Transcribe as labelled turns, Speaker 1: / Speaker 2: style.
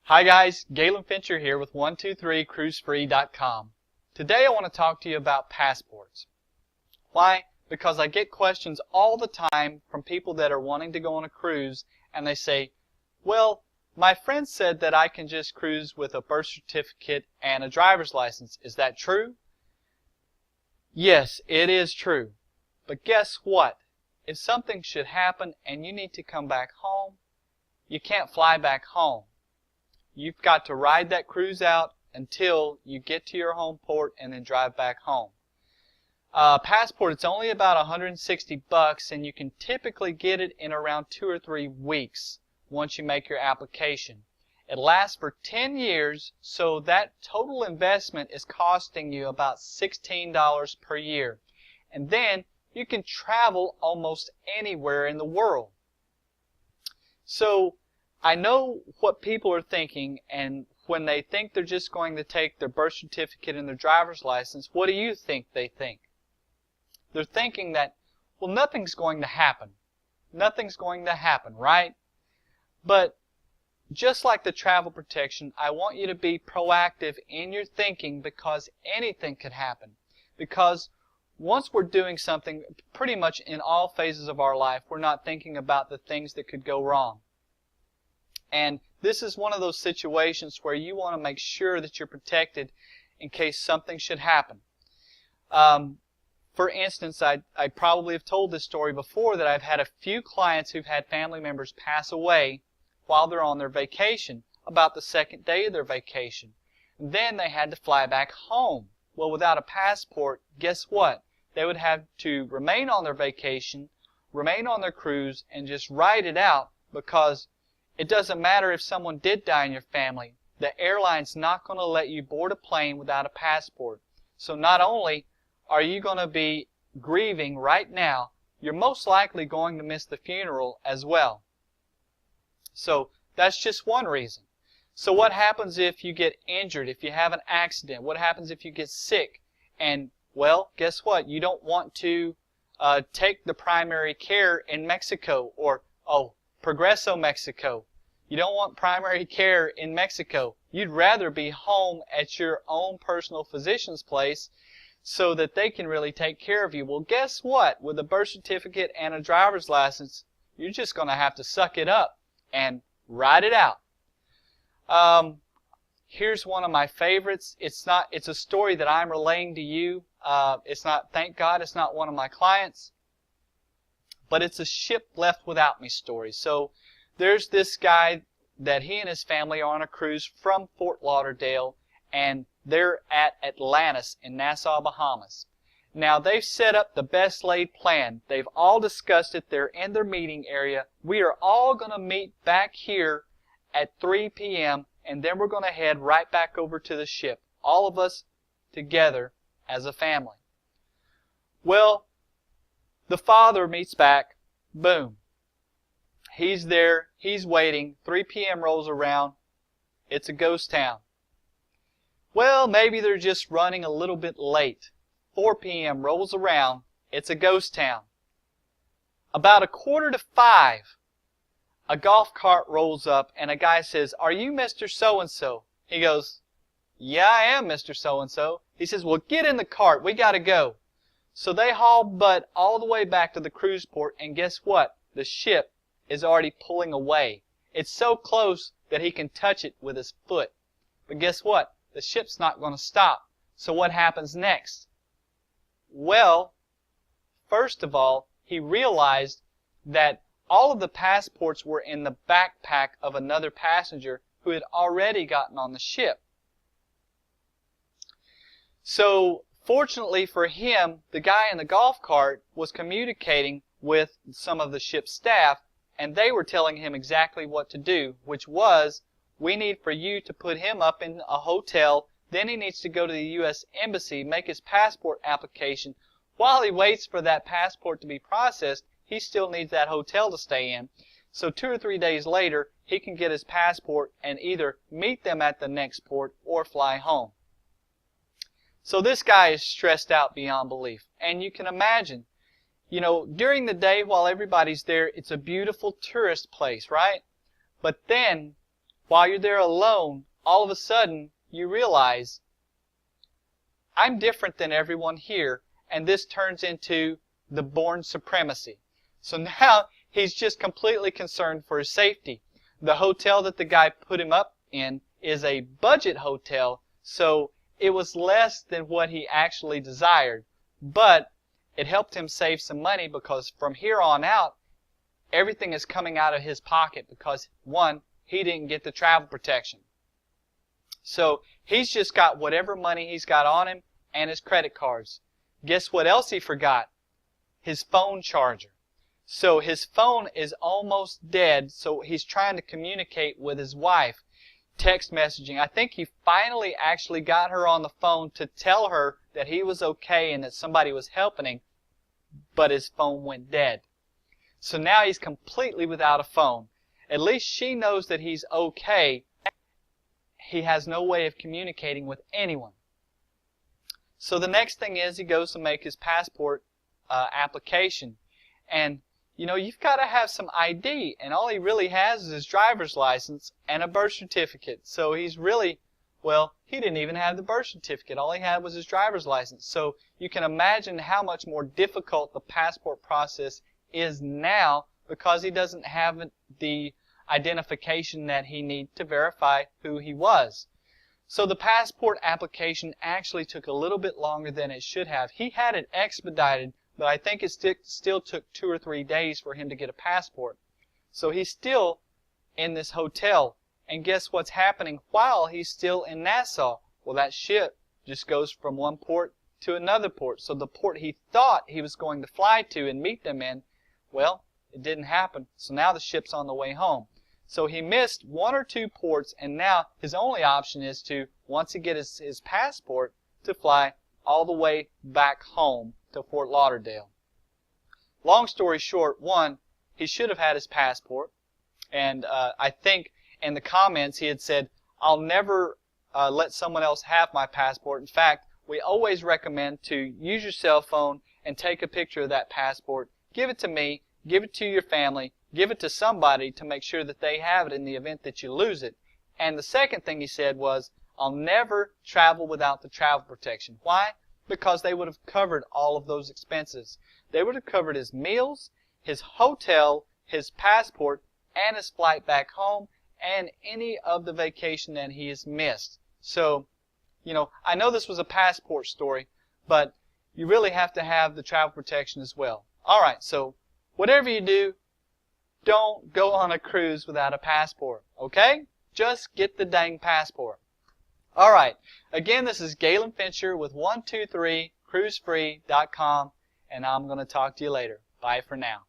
Speaker 1: Hi guys, Galen Fincher here with 123cruisefree.com. Today I want to talk to you about passports. Why? Because I get questions all the time from people that are wanting to go on a cruise and they say, well, my friend said that I can just cruise with a birth certificate and a driver's license. Is that true? Yes, it is true. But guess what? If something should happen and you need to come back home, you can't fly back home. You've got to ride that cruise out until you get to your home port and then drive back home. Passport, it's only about $160 and you can typically get it in around 2 or 3 weeks once you make your application. It lasts for 10 years, so that total investment is costing you about $16 per year. And then you can travel almost anywhere in the world. So I know what people are thinking, and when they think they're just going to take their birth certificate and their driver's license, what do you think they think? They're thinking that, well, nothing's going to happen. Nothing's going to happen, right? But just like the travel protection, I want you to be proactive in your thinking because anything could happen. Because once we're doing something, pretty much in all phases of our life, we're not thinking about the things that could go wrong. And this is one of those situations where you want to make sure that you're protected in case something should happen. For instance, I probably have told this story before that I've had a few clients who've had family members pass away while they're on their vacation, about the second day of their vacation. And then they had to fly back home. Well, without a passport, guess what? They would have to remain on their vacation, remain on their cruise, and just ride it out, because it doesn't matter if someone did die in your family. The airline's not going to let you board a plane without a passport. So not only are you going to be grieving right now, you're most likely going to miss the funeral as well. So that's just one reason. So what happens if you get injured, if you have an accident? What happens if you get sick? And, well, guess what? You don't want to take the primary care in Mexico or, Progreso, Mexico. You don't want primary care in Mexico. You'd rather be home at your own personal physician's place so that they can really take care of you. Well, guess what? With a birth certificate and a driver's license, you're just going to have to suck it up and ride it out. Here's one of my favorites. It's a story that I'm relaying to you. Thank God, it's not one of my clients. But it's a ship left without me story. So there's this guy that he and his family are on a cruise from Fort Lauderdale, and they're at Atlantis in Nassau, Bahamas. Now, they've set up the best laid plan. They've all discussed it. They're in their meeting area. We are all going to meet back here at 3 p.m., and then we're going to head right back over to the ship, all of us together as a family. Well, the father meets back. Boom. He's there. He's waiting. 3 p.m. rolls around. It's a ghost town. Well, maybe they're just running a little bit late. 4 p.m. rolls around. It's a ghost town. About 4:45, a golf cart rolls up and a guy says, "Are you Mr. So-and-so?" He goes, "Yeah, I am Mr. So-and-so." He says, "Well, get in the cart. We got to go." So they haul butt all the way back to the cruise port, and guess what? The ship is already pulling away. It's so close that he can touch it with his foot. But guess what? The ship's not going to stop. So what happens next? Well, first of all, he realized that all of the passports were in the backpack of another passenger who had already gotten on the ship. So fortunately for him, the guy in the golf cart was communicating with some of the ship's staff, and they were telling him exactly what to do, which was, we need for you to put him up in a hotel, then he needs to go to the U.S. Embassy, make his passport application. While he waits for that passport to be processed, he still needs that hotel to stay in. So 2 or 3 days later, he can get his passport and either meet them at the next port or fly home. So this guy is stressed out beyond belief. And you can imagine, during the day while everybody's there, it's a beautiful tourist place, right? But then while you're there alone, all of a sudden you realize, I'm different than everyone here, and this turns into the Bourne supremacy. So now he's just completely concerned for his safety. The hotel that the guy put him up in is a budget hotel, so it was less than what he actually desired. But it helped him save some money because from here on out, everything is coming out of his pocket because, one, he didn't get the travel protection. So he's just got whatever money he's got on him and his credit cards. Guess what else he forgot? His phone charger. So his phone is almost dead, so he's trying to communicate with his wife. Text messaging. I think he finally actually got her on the phone to tell her that he was okay and that somebody was helping him, but his phone went dead. So now he's completely without a phone. At least she knows that he's okay. He has no way of communicating with anyone. So the next thing is he goes to make his passport application. And, you know, you've got to have some ID. And all he really has is his driver's license and a birth certificate. So he's really, well, he didn't even have the birth certificate. All he had was his driver's license. So you can imagine how much more difficult the passport process is now because he doesn't have the identification that he needed to verify who he was. So the passport application actually took a little bit longer than it should have. He had it expedited, but I think it still took 2 or 3 days for him to get a passport. So he's still in this hotel. And guess what's happening while he's still in Nassau? Well, that ship just goes from one port to another port. So the port he thought he was going to fly to and meet them in, well, it didn't happen. So now the ship's on the way home. So he missed 1 or 2 ports, and now his only option is to, once he gets his passport, to fly all the way back home to Fort Lauderdale. Long story short, one, he should have had his passport, and I think in the comments he had said, I'll never let someone else have my passport. In fact, we always recommend to use your cell phone and take a picture of that passport, give it to me, give it to your family, give it to somebody to make sure that they have it in the event that you lose it. And the second thing he said was, I'll never travel without the travel protection. Why? Because they would have covered all of those expenses. They would have covered his meals, his hotel, his passport, and his flight back home, and any of the vacation that he has missed. So, you know, I know this was a passport story, but you really have to have the travel protection as well. Alright, so whatever you do, don't go on a cruise without a passport, okay? Just get the dang passport. Alright, again, this is Galen Fincher with 123cruisefree.com, and I'm going to talk to you later. Bye for now.